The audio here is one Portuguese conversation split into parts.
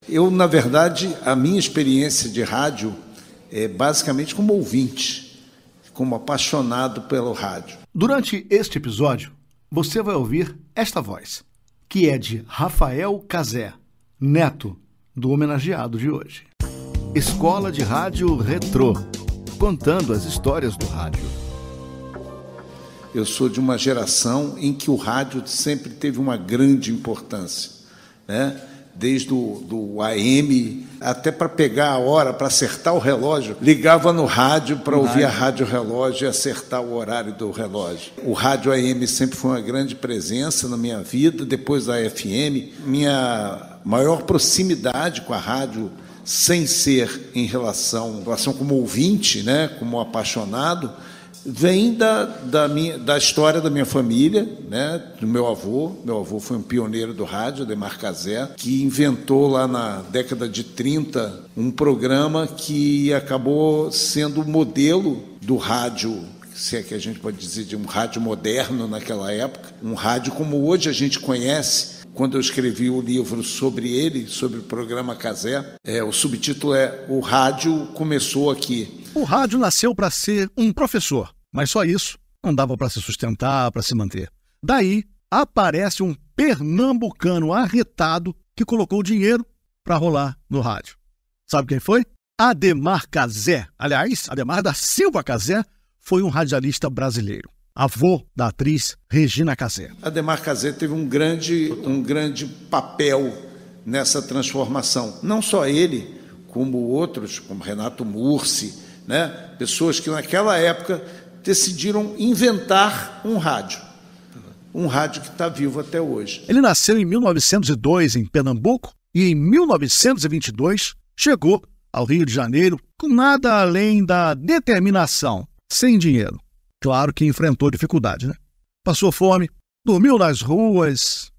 Eu, na verdade, a minha experiência de rádio é basicamente como ouvinte, como apaixonado pelo rádio. Durante este episódio, você vai ouvir esta voz, que é de Rafael Cazé, neto do homenageado de hoje. Escola de Rádio Retrô, contando as histórias do rádio. Eu sou de uma geração em que o rádio sempre teve uma grande importância, né? Desde o AM, até para pegar a hora, para acertar o relógio, ligava no rádio para ouvir a rádio relógio e acertar o horário do relógio. O rádio AM sempre foi uma grande presença na minha vida, depois da FM. Minha maior proximidade com a rádio, sem ser em relação como ouvinte, né, como apaixonado, vem da história da minha família, né, do meu avô. Meu avô foi um pioneiro do rádio, Ademar Cazé, que inventou lá na década de 30 um programa que acabou sendo o modelo do rádio, se é que a gente pode dizer de um rádio moderno naquela época, um rádio como hoje a gente conhece. Quando eu escrevi o livro sobre ele, sobre o programa Cazé, o subtítulo é O Rádio Começou Aqui. O rádio nasceu para ser um professor, mas só isso não dava para se sustentar, para se manter. Daí aparece um pernambucano arretado que colocou dinheiro para rolar no rádio. Sabe quem foi? Ademar Cazé. Aliás, Ademar da Silva Cazé foi um radialista brasileiro, avô da atriz Regina Cazé. Ademar Cazé teve um grande papel nessa transformação. Não só ele, como outros, como Renato Mursi, né? Pessoas que naquela época decidiram inventar um rádio que está vivo até hoje. Ele nasceu em 1902 em Pernambuco e em 1922 chegou ao Rio de Janeiro com nada além da determinação, sem dinheiro. Claro que enfrentou dificuldade, né? Passou fome, dormiu nas ruas,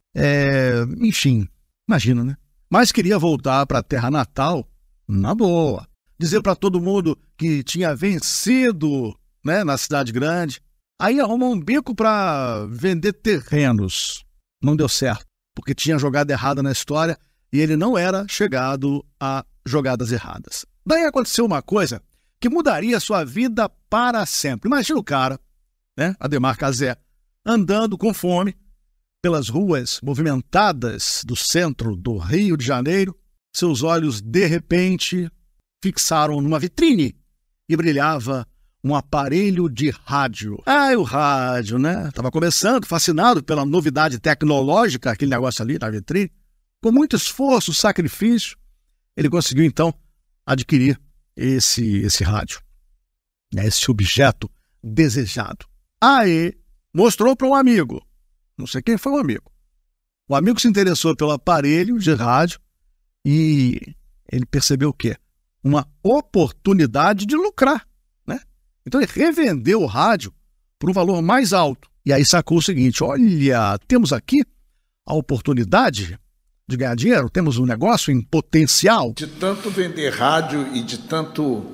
enfim, imagina, né? Mas queria voltar para a terra natal na boa. Dizer para todo mundo que tinha vencido, né, na cidade grande. Aí arrumou um bico para vender terrenos. Não deu certo, porque tinha jogada errada na história e ele não era chegado a jogadas erradas. Daí aconteceu uma coisa que mudaria sua vida para sempre. Imagina o cara, né, Ademar Cazé, andando com fome pelas ruas movimentadas do centro do Rio de Janeiro. Seus olhos, de repente, fixaram numa vitrine e brilhava um aparelho de rádio. O rádio, né? Estava começando, fascinado pela novidade tecnológica, aquele negócio ali na vitrine. Com muito esforço, sacrifício, ele conseguiu, então, adquirir esse rádio, né? Esse objeto desejado. Aí, mostrou para um amigo. Não sei quem foi o amigo. O amigo se interessou pelo aparelho de rádio e ele percebeu o quê? Uma oportunidade de lucrar, né? Então ele revendeu o rádio por um valor mais alto. E aí sacou o seguinte: olha, temos aqui a oportunidade de ganhar dinheiro, temos um negócio em potencial. De tanto vender rádio e de tanto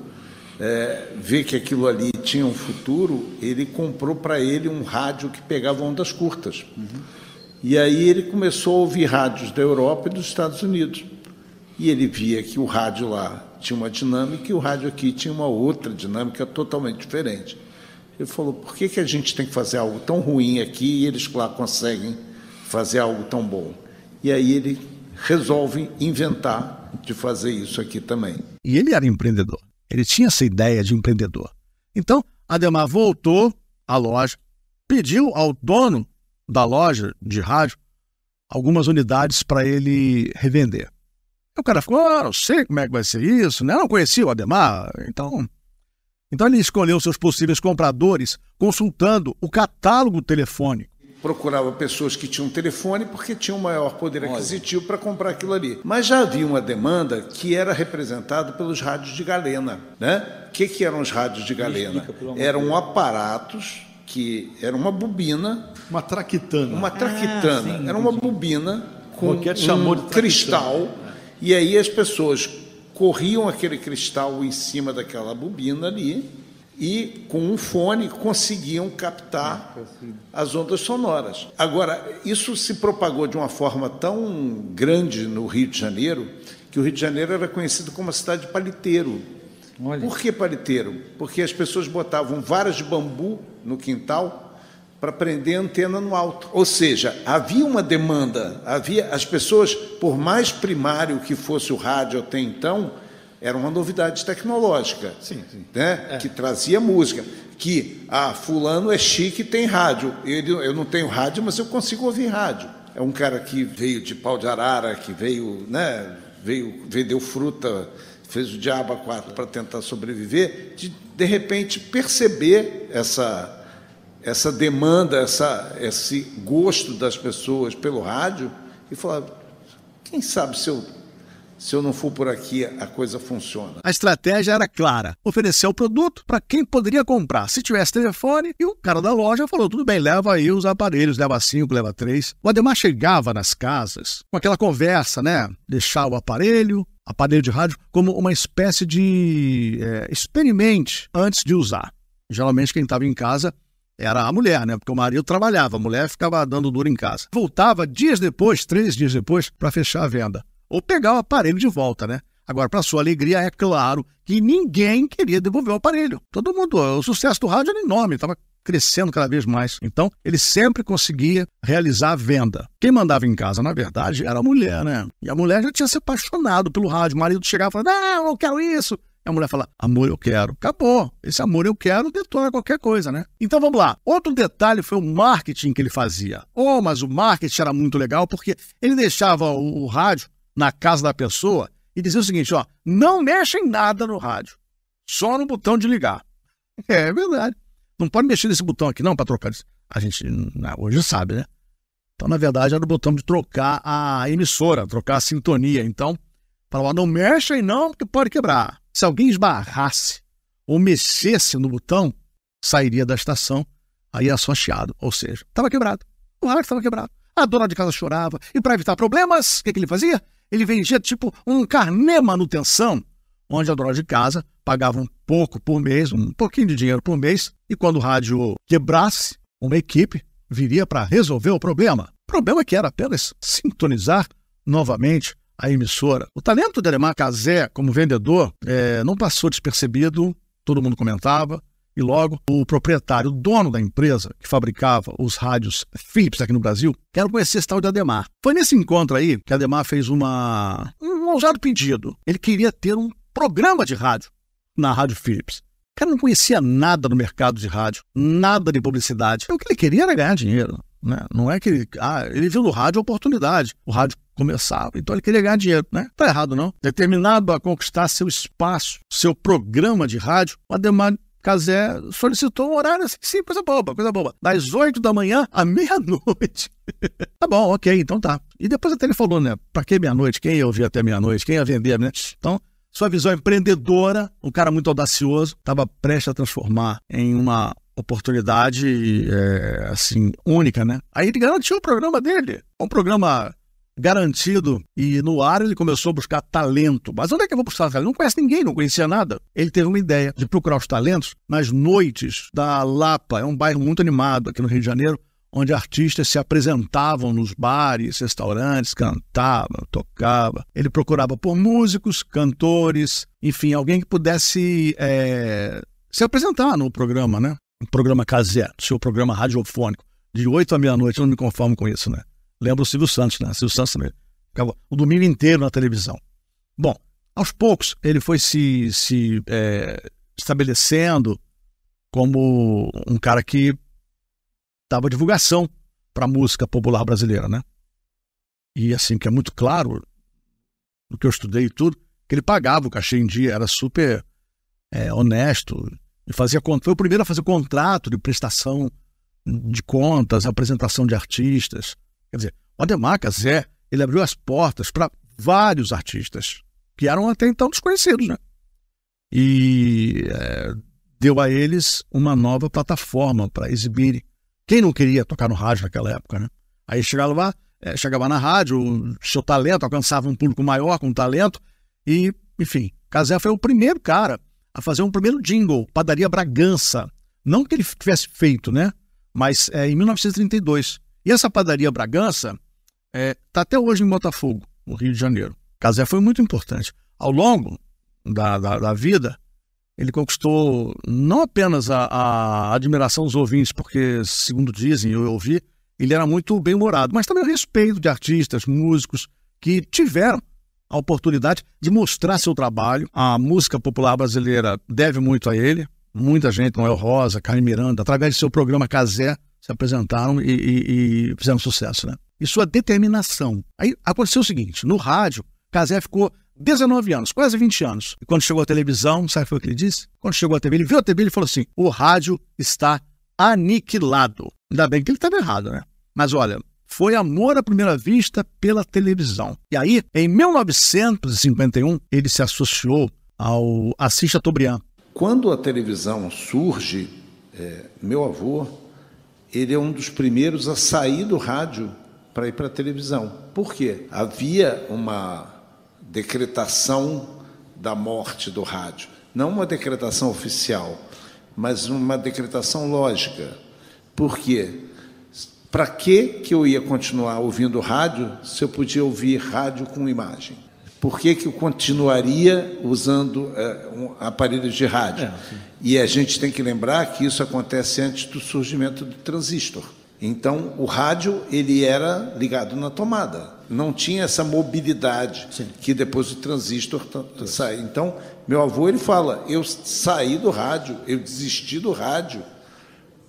ver que aquilo ali tinha um futuro, ele comprou para ele um rádio que pegava ondas curtas. E aí ele começou a ouvir rádios da Europa e dos Estados Unidos. E ele via que o rádio lá tinha uma dinâmica e o rádio aqui tinha uma outra dinâmica totalmente diferente. Ele falou: por que a gente tem que fazer algo tão ruim aqui e eles lá conseguem fazer algo tão bom? E aí ele resolve inventar de fazer isso aqui também. E ele era empreendedor. Ele tinha essa ideia de empreendedor. Então, Ademar voltou à loja, pediu ao dono da loja de rádio algumas unidades para ele revender. O cara ficou: não sei como é que vai ser isso, né? Eu não conhecia o Ademar. Então ele escolheu seus possíveis compradores consultando o catálogo telefônico. Procurava pessoas que tinham telefone porque tinham maior poder aquisitivo para comprar aquilo ali. Mas já havia uma demanda que era representada pelos rádios de galena, né? O que eram os rádios de galena? Eram aparatos que era uma bobina... Uma traquitana. Uma traquitana. Era uma bobina com um cristal... E aí as pessoas corriam aquele cristal em cima daquela bobina ali e, com um fone, conseguiam captar as ondas sonoras. Agora, isso se propagou de uma forma tão grande no Rio de Janeiro que o Rio de Janeiro era conhecido como a cidade de paliteiro. Olha. Por que paliteiro? Porque as pessoas botavam varas de bambu no quintal para prender a antena no alto. Ou seja, havia uma demanda, as pessoas, por mais primário que fosse o rádio até então, era uma novidade tecnológica, sim. Né? Que trazia música. Que, fulano é chique e tem rádio. Eu não tenho rádio, mas eu consigo ouvir rádio. É um cara que veio de Pau de Arara, que veio, né, vendeu fruta, fez o diabo a quatro para tentar sobreviver, de repente perceber essa demanda, esse gosto das pessoas pelo rádio e falar, quem sabe se eu não for por aqui, a coisa funciona. A estratégia era clara, oferecer o produto para quem poderia comprar. Se tivesse telefone, e o cara da loja falou, tudo bem, leva aí os aparelhos, leva 5, leva 3. O Adhemar chegava nas casas com aquela conversa, né? Deixar o aparelho de rádio, como uma espécie de experimente antes de usar. Geralmente quem estava em casa era a mulher, né? Porque o marido trabalhava, a mulher ficava dando duro em casa. Voltava 3 dias depois, para fechar a venda. Ou pegar o aparelho de volta, né? Agora, para sua alegria, é claro que ninguém queria devolver o aparelho. Todo mundo, o sucesso do rádio era enorme, estava crescendo cada vez mais. Então, ele sempre conseguia realizar a venda. Quem mandava em casa, na verdade, era a mulher, né? E a mulher já tinha se apaixonado pelo rádio. O marido chegava e falava, não, eu quero isso. E a mulher fala, amor, eu quero. Acabou. Esse amor eu quero detona qualquer coisa, né? Então, vamos lá. Outro detalhe foi o marketing que ele fazia. Mas o marketing era muito legal porque ele deixava o rádio na casa da pessoa e dizia o seguinte, não mexa em nada no rádio, só no botão de ligar. É verdade. Não pode mexer nesse botão aqui não para trocar. A gente hoje sabe, né? Então, na verdade, era o botão de trocar a emissora, trocar a sintonia. Então, falava, não mexa aí não, porque pode quebrar. Se alguém esbarrasse ou mexesse no botão, sairia da estação, aí era só chiado. Ou seja, estava quebrado. O rádio estava quebrado. A dona de casa chorava. E para evitar problemas, o que ele fazia? Ele vendia tipo um carnê manutenção, onde a dona de casa pagava um pouco por mês, um pouquinho de dinheiro por mês, e quando o rádio quebrasse, uma equipe viria para resolver o problema. O problema é que era apenas sintonizar novamente a emissora. O talento de Adhemar Cazé como vendedor não passou despercebido, todo mundo comentava, e logo o proprietário, o dono da empresa que fabricava os rádios Philips aqui no Brasil, quero conhecer esse tal de Adhemar. Foi nesse encontro aí que Adhemar fez um ousado pedido. Ele queria ter um programa de rádio na Rádio Philips. O cara não conhecia nada no mercado de rádio, nada de publicidade. O que ele queria era ganhar dinheiro, né? Não é que ele viu no rádio a oportunidade. O rádio começava, então ele queria ganhar dinheiro, né? Tá errado não. Determinado a conquistar seu espaço, seu programa de rádio, o Adhemar Cazé solicitou um horário assim, sim, coisa boba, das 8 da manhã à meia-noite. Tá bom, ok, então tá. E depois até ele falou, né, pra que meia-noite? Quem ia ouvir até meia-noite? Quem ia vender, né? Então, sua visão empreendedora, um cara muito audacioso, estava prestes a transformar em uma oportunidade, assim, única, né? Aí ele garantiu o programa dele, um programa garantido, e no ar ele começou a buscar talento. Mas onde é que eu vou buscar talento? Ele não conhece ninguém, não conhecia nada. Ele teve uma ideia de procurar os talentos nas noites da Lapa, é um bairro muito animado aqui no Rio de Janeiro, onde artistas se apresentavam nos bares, restaurantes, cantavam, tocavam. Ele procurava por músicos, cantores, enfim, alguém que pudesse se apresentar no programa, né? O programa Cazé, seu programa radiofônico, de 8 à meia-noite, eu não me conformo com isso, né? Lembra o Silvio Santos, né? Silvio Santos também ficava o domingo inteiro na televisão. Bom, aos poucos ele foi se estabelecendo como um cara que dava divulgação para a música popular brasileira, né? E assim, que é muito claro, no que eu estudei e tudo, que ele pagava o cachê em dia, era super honesto, e foi o primeiro a fazer contrato de prestação de contas, apresentação de artistas. Quer dizer, o Adhemar Cazé, ele abriu as portas para vários artistas que eram até então desconhecidos, né? E deu a eles uma nova plataforma para exibirem. Quem não queria tocar no rádio naquela época, né? Aí chegava na rádio, o seu talento alcançava um público maior com talento e, enfim, Cazé foi o primeiro cara a fazer um primeiro jingle, Padaria Bragança. Não que ele tivesse feito, né? Mas em 1932. E essa Padaria Bragança está até hoje em Botafogo, no Rio de Janeiro. Cazé foi muito importante. Ao longo da vida, ele conquistou não apenas a admiração dos ouvintes, porque, segundo dizem, eu ouvi, ele era muito bem-humorado, mas também o respeito de artistas, músicos que tiveram a oportunidade de mostrar seu trabalho. A música popular brasileira deve muito a ele. Muita gente, Noel Rosa, Carmen Miranda, através de seu programa Cazé, se apresentaram e fizeram sucesso, né? E sua determinação. Aí aconteceu o seguinte, no rádio, Cazé ficou 19 anos, quase 20 anos. E quando chegou à televisão, sabe o que foi que ele disse? Quando chegou à TV, ele viu a TV e falou assim, o rádio está aniquilado. Ainda bem que ele estava errado, né? Mas olha, foi amor à primeira vista pela televisão. E aí, em 1951, ele se associou ao Assis Chateaubriand. Quando a televisão surge, meu avô, ele é um dos primeiros a sair do rádio para ir para a televisão. Por quê? Havia uma decretação da morte do rádio. Não uma decretação oficial, mas uma decretação lógica. Por quê? Para que eu ia continuar ouvindo rádio se eu podia ouvir rádio com imagem? Por que eu continuaria usando aparelhos de rádio? E a gente tem que lembrar que isso acontece antes do surgimento do transistor. Então, o rádio ele era ligado na tomada. Não tinha essa mobilidade que depois o transistor sai. Então, meu avô ele fala, eu saí do rádio, eu desisti do rádio,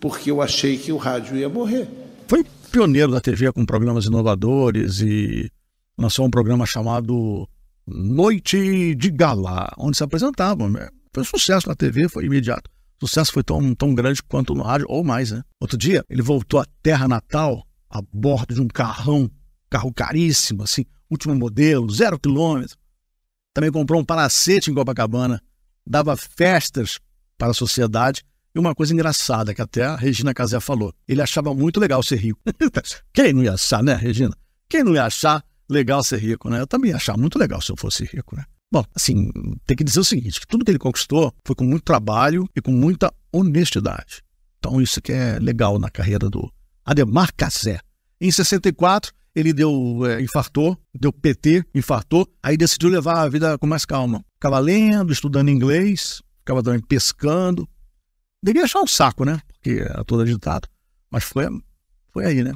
porque eu achei que o rádio ia morrer. Foi pioneiro da TV com programas inovadores e lançou um programa chamado Noite de Gala, onde se apresentavam. Foi um sucesso na TV, foi imediato. O sucesso foi tão grande quanto no rádio, ou mais, né? Outro dia, ele voltou à terra natal a bordo de um carro caríssimo, assim, último modelo, 0 quilômetro. Também comprou um palacete em Copacabana, dava festas para a sociedade. E uma coisa engraçada, que até a Regina Cazé falou, ele achava muito legal ser rico. Quem não ia achar, né, Regina? Quem não ia achar legal ser rico, né? Eu também ia achar muito legal se eu fosse rico, né? Bom, assim, tem que dizer o seguinte, que tudo que ele conquistou foi com muito trabalho e com muita honestidade. Então isso que é legal na carreira do Adhemar Cazé. Em 64, ele infartou, deu PT, infartou, aí decidiu levar a vida com mais calma. Ficava lendo, estudando inglês, ficava também pescando. Devia achar um saco, né? Porque era todo agitado. Mas foi aí, né?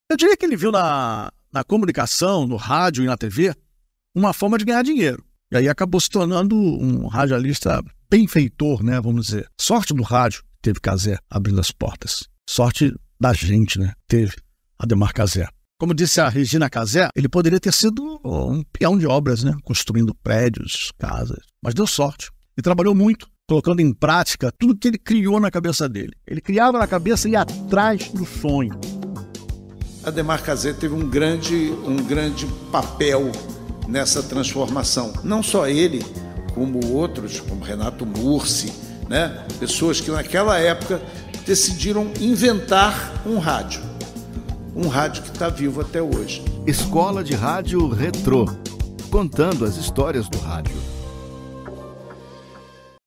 Eu diria que ele viu na comunicação, no rádio e na TV, uma forma de ganhar dinheiro. E aí acabou se tornando um radialista benfeitor, né? Vamos dizer. Sorte do rádio, teve Cazé abrindo as portas. Sorte da gente, né? Teve Adhemar Cazé. Como disse a Regina Cazé, ele poderia ter sido um peão de obras, né? Construindo prédios, casas. Mas deu sorte. E trabalhou muito, colocando em prática tudo que ele criou na cabeça dele. Ele criava na cabeça e ia atrás do sonho. Adhemar Cazé teve um grande papel nessa transformação. Não só ele, como outros, como Renato Mursi, né? Pessoas que naquela época decidiram inventar um rádio que está vivo até hoje. Escola de Rádio Retrô, contando as histórias do rádio.